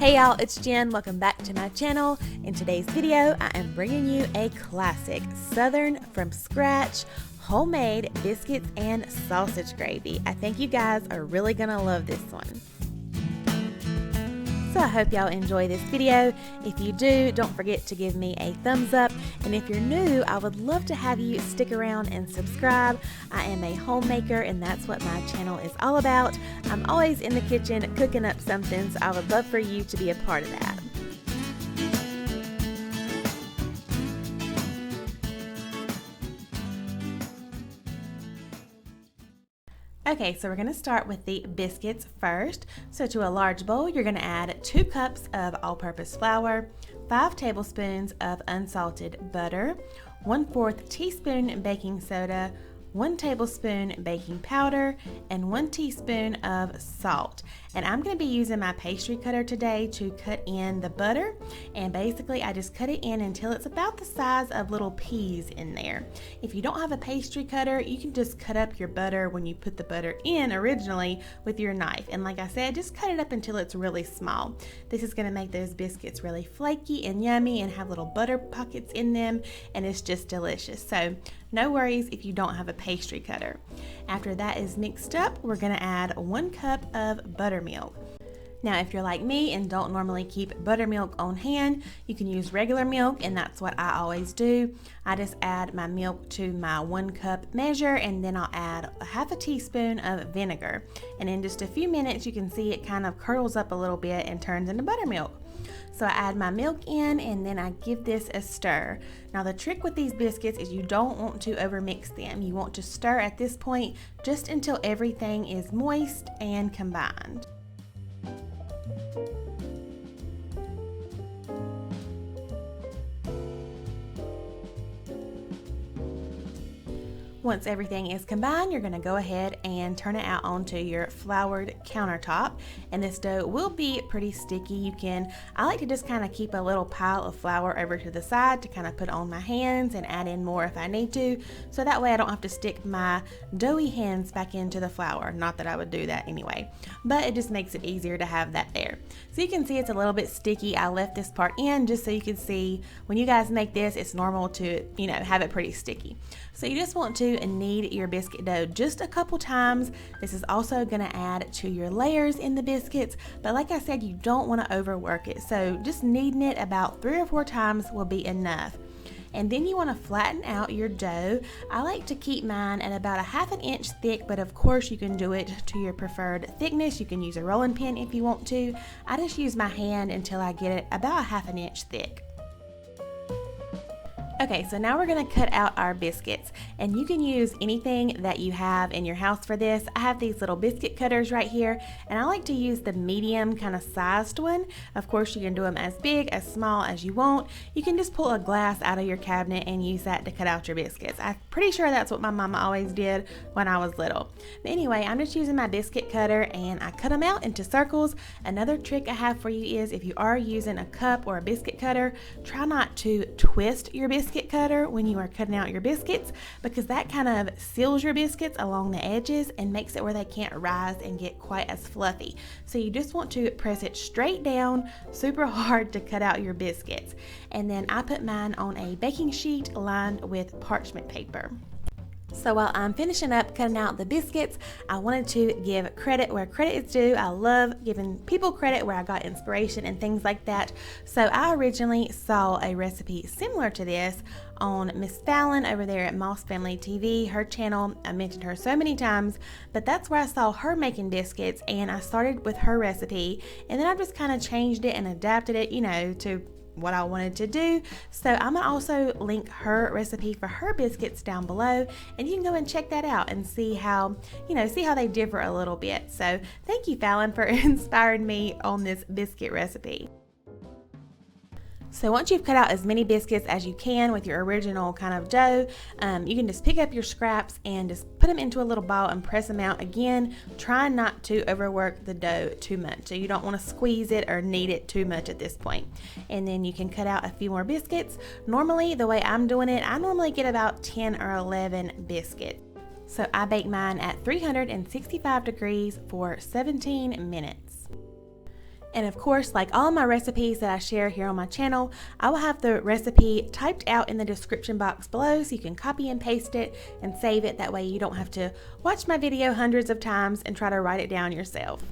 Hey y'all, it's Jen. Welcome back to my channel. In today's video, I am bringing you a classic Southern from scratch homemade biscuits and sausage gravy. I think you guys are really gonna love this one. So I hope y'all enjoy this video. If you do, don't forget to give me a thumbs up. And if you're new, I would love to have you stick around and subscribe. I am a homemaker and that's what my channel is all about. I'm always in the kitchen cooking up something, so I would love for you to be a part of that. Okay, so we're going to start with the biscuits first. So to a large bowl, you're going to add 2 cups of all-purpose flour, 5 tablespoons of unsalted butter, 1/4 teaspoon baking soda, 1 tablespoon baking powder, and 1 teaspoon of salt. And I'm going to be using my pastry cutter today to cut in the butter, and basically I just cut it in until it's about the size of little peas in there. If you don't have a pastry cutter, you can just cut up your butter when you put the butter in originally with your knife, and like I said, just cut it up until it's really small. This is going to make those biscuits really flaky and yummy and have little butter pockets in them, and it's just delicious. So no worries if you don't have a pastry cutter. After that is mixed up, we're going to add 1 cup of buttermilk. Now, if you're like me and don't normally keep buttermilk on hand, you can use regular milk, and that's what I always do. I just add my milk to my 1 cup measure, and then I'll add 1/2 teaspoon of vinegar. And in just a few minutes, you can see it kind of curdles up a little bit and turns into buttermilk. So I add my milk in, and then I give this a stir. Now the trick with these biscuits is you don't want to overmix them. You want to stir at this point just until everything is moist and combined. Once everything is combined, you're going to go ahead and turn it out onto your floured countertop, and this dough will be pretty sticky. I like to just kind of keep a little pile of flour over to the side to kind of put on my hands and add in more if I need to, so that way I don't have to stick my doughy hands back into the flour. Not that I would do that anyway, but it just makes it easier to have that there. So you can see it's a little bit sticky. I left this part in just so you can see when you guys make this, it's normal to, have it pretty sticky. So you just want to knead your biscuit dough just a couple times. This is also going to add to your layers in the biscuits, but like I said, you don't want to overwork it. So just kneading it about 3 or 4 times will be enough. And then you want to flatten out your dough. I like to keep mine at about 1/2 inch thick, but of course you can do it to your preferred thickness. You can use a rolling pin if you want to. I just use my hand until I get it about 1/2 inch thick. Okay, so now we're going to cut out our biscuits, and you can use anything that you have in your house for this. I have these little biscuit cutters right here, and I like to use the medium kind of sized one. Of course, you can do them as big, as small as you want. You can just pull a glass out of your cabinet and use that to cut out your biscuits. I'm pretty sure that's what my mama always did when I was little. But anyway, I'm just using my biscuit cutter, and I cut them out into circles. Another trick I have for you is if you are using a cup or a biscuit cutter, try not to twist your biscuit cutter when you are cutting out your biscuits, because that kind of seals your biscuits along the edges and makes it where they can't rise and get quite as fluffy. So you just want to press it straight down super hard to cut out your biscuits. And then I put mine on a baking sheet lined with parchment paper. So while I'm finishing up cutting out the biscuits, I wanted to give credit where credit is due. I love giving people credit where I got inspiration and things like that. So I originally saw a recipe similar to this on Miss Fallon over there at Moss Family TV, her channel. I mentioned her so many times, but that's where I saw her making biscuits, and I started with her recipe, and then I just kind of changed it and adapted it, to what I wanted to do. So I'm gonna also link her recipe for her biscuits down below, and you can go and check that out and see how they differ a little bit. So thank you, Fallon, for inspiring me on this biscuit recipe. So once you've cut out as many biscuits as you can with your original kind of dough, you can just pick up your scraps and just put them into a little ball and press them out. Again, try not to overwork the dough too much. So you don't want to squeeze it or knead it too much at this point. And then you can cut out a few more biscuits. Normally, the way I'm doing it, I normally get about 10 or 11 biscuits. So I bake mine at 365 degrees for 17 minutes. And of course, like all my recipes that I share here on my channel, I will have the recipe typed out in the description box below so you can copy and paste it and save it. That way you don't have to watch my video hundreds of times and try to write it down yourself.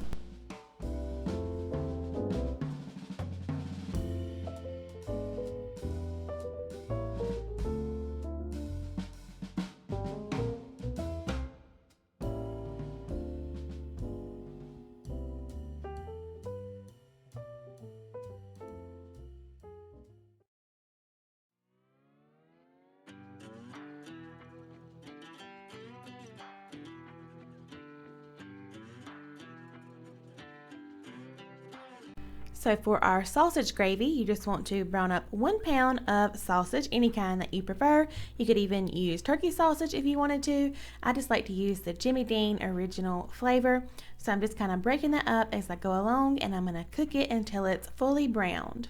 So for our sausage gravy, you just want to brown up 1 pound of sausage, any kind that you prefer. You could even use turkey sausage if you wanted to. I just like to use the Jimmy Dean original flavor. So I'm just kind of breaking that up as I go along, and I'm going to cook it until it's fully browned.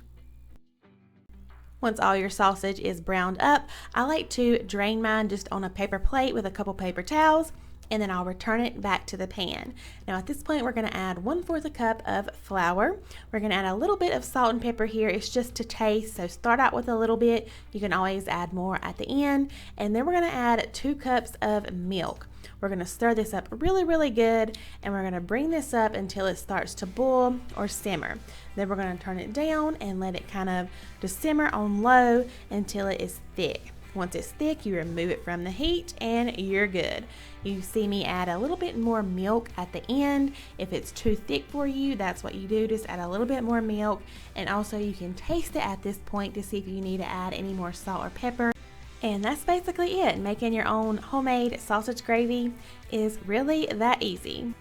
Once all your sausage is browned up, I like to drain mine just on a paper plate with a couple paper towels, and then I'll return it back to the pan. Now at this point, we're gonna add 1/4 a cup of flour. We're gonna add a little bit of salt and pepper here. It's just to taste, so start out with a little bit. You can always add more at the end. And then we're gonna add 2 cups of milk. We're gonna stir this up really good, and we're gonna bring this up until it starts to boil or simmer. Then we're gonna turn it down and let it kind of just simmer on low until it is thick. Once it's thick, you remove it from the heat and you're good. You see me add a little bit more milk at the end. If it's too thick for you, that's what you do. Just add a little bit more milk, and also you can taste it at this point to see if you need to add any more salt or pepper. And that's basically it. Making your own homemade sausage gravy is really that easy.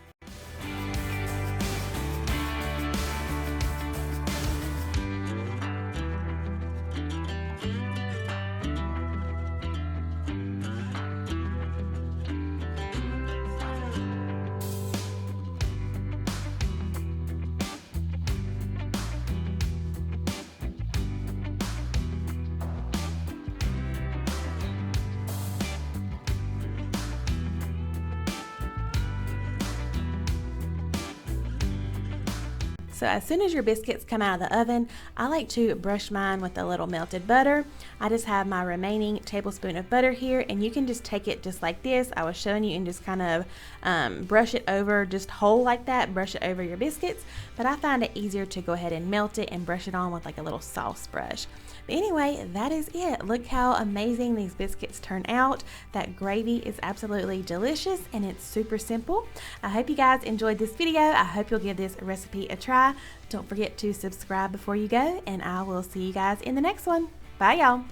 So as soon as your biscuits come out of the oven, I like to brush mine with a little melted butter. I just have my remaining tablespoon of butter here, and you can just take it just like this. I was showing you, and just kind of brush it over, just whole like that, brush it over your biscuits. But I find it easier to go ahead and melt it and brush it on with like a little sauce brush. But anyway, that is it. Look how amazing these biscuits turn out. That gravy is absolutely delicious, and it's super simple. I hope you guys enjoyed this video. I hope you'll give this recipe a try. Don't forget to subscribe before you go, and I will see you guys in the next one. Bye, y'all.